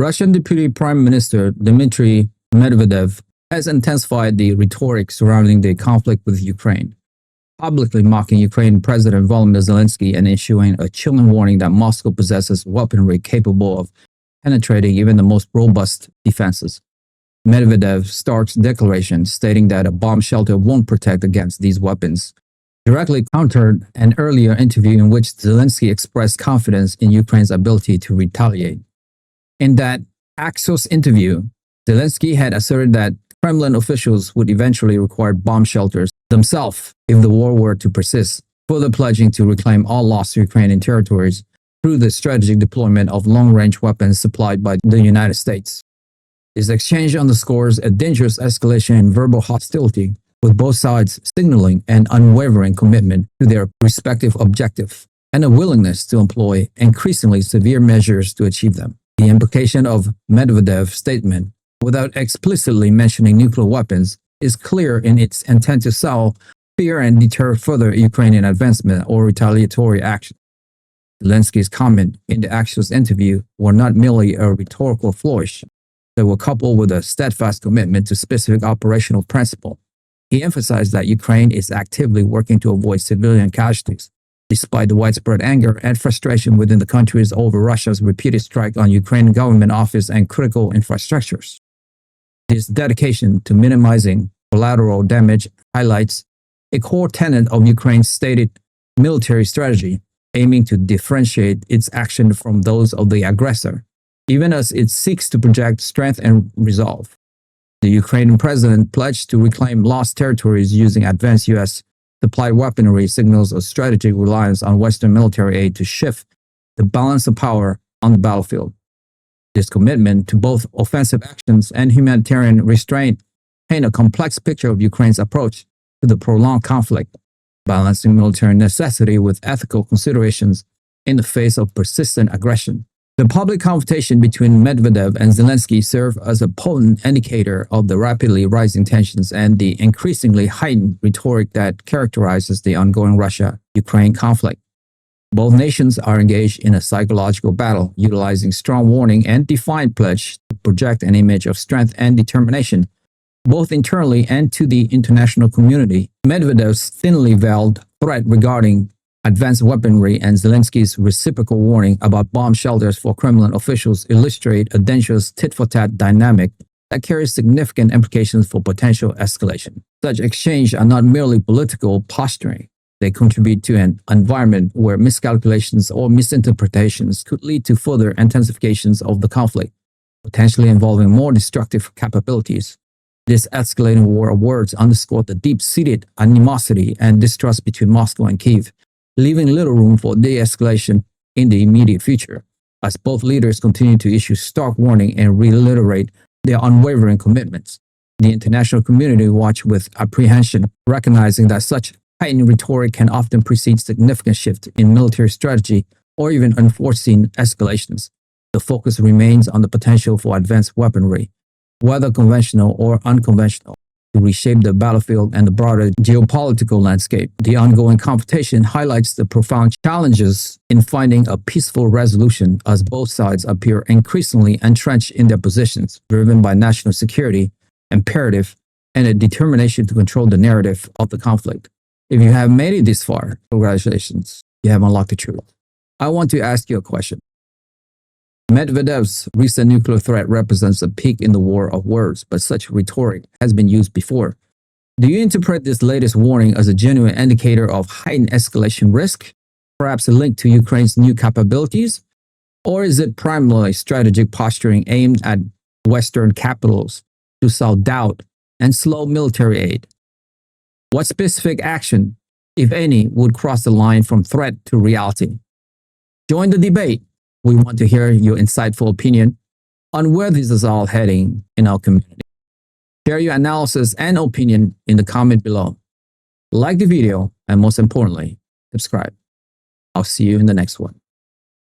Russian Deputy Prime Minister Dmitry Medvedev has intensified the rhetoric surrounding the conflict with Ukraine, publicly mocking Ukrainian President Volodymyr Zelensky and issuing a chilling warning that Moscow possesses weaponry capable of penetrating even the most robust defenses. Medvedev starts declaration stating that a bomb shelter won't protect against these weapons, directly countered an earlier interview in which Zelensky expressed confidence in Ukraine's ability to retaliate. In that Axios interview, Zelensky had asserted that Kremlin officials would eventually require bomb shelters themselves if the war were to persist, further pledging to reclaim all lost Ukrainian territories through the strategic deployment of long-range weapons supplied by the United States. This exchange underscores a dangerous escalation in verbal hostility, with both sides signaling an unwavering commitment to their respective objectives and a willingness to employ increasingly severe measures to achieve them. The implication of Medvedev's statement, without explicitly mentioning nuclear weapons, is clear in its intent to sow fear and deter further Ukrainian advancement or retaliatory action. Zelensky's comment in the Axios interview were not merely a rhetorical flourish. They were coupled with a steadfast commitment to specific operational principle. He emphasized that Ukraine is actively working to avoid civilian casualties, despite the widespread anger and frustration within the countries over Russia's repeated strike on Ukrainian government offices and critical infrastructures. This dedication to minimizing collateral damage highlights a core tenet of Ukraine's stated military strategy, aiming to differentiate its action from those of the aggressor, even as it seeks to project strength and resolve. The Ukrainian president pledged to reclaim lost territories using advanced U.S. supplied weaponry signals a strategic reliance on Western military aid to shift the balance of power on the battlefield. This commitment to both offensive actions and humanitarian restraint paint a complex picture of Ukraine's approach to the prolonged conflict, balancing military necessity with ethical considerations in the face of persistent aggression. The public confrontation between Medvedev and Zelensky serve as a potent indicator of the rapidly rising tensions and the increasingly heightened rhetoric that characterizes the ongoing Russia-Ukraine conflict. Both nations are engaged in a psychological battle, utilizing strong warning and defiant pledge to project an image of strength and determination, both internally and to the international community. Medvedev's thinly veiled threat regarding advanced weaponry and Zelensky's reciprocal warning about bomb shelters for Kremlin officials illustrate a dangerous tit-for-tat dynamic that carries significant implications for potential escalation. Such exchanges are not merely political posturing. They contribute to an environment where miscalculations or misinterpretations could lead to further intensifications of the conflict, potentially involving more destructive capabilities. This escalating war of words underscored the deep-seated animosity and distrust between Moscow and Kyiv, leaving little room for de-escalation in the immediate future, as both leaders continue to issue stark warning and reiterate their unwavering commitments. The international community watch with apprehension, recognizing that such heightened rhetoric can often precede significant shift in military strategy or even unforeseen escalations. The focus remains on the potential for advanced weaponry, whether conventional or unconventional, to reshape the battlefield and the broader geopolitical landscape. The ongoing confrontation highlights the profound challenges in finding a peaceful resolution as both sides appear increasingly entrenched in their positions, driven by national security imperative and a determination to control the narrative of the conflict. If you have made it this far, congratulations, you have unlocked the truth. I want to ask you a question. Medvedev's recent nuclear threat represents a peak in the war of words, but such rhetoric has been used before. Do you interpret this latest warning as a genuine indicator of heightened escalation risk, perhaps a link to Ukraine's new capabilities? Or is it primarily strategic posturing aimed at Western capitals to sow doubt and slow military aid? What specific action, if any, would cross the line from threat to reality? Join the debate. We want to hear your insightful opinion on where this is all heading in our community. Share your analysis and opinion in the comment below. Like the video, and most importantly, subscribe. I'll see you in the next one.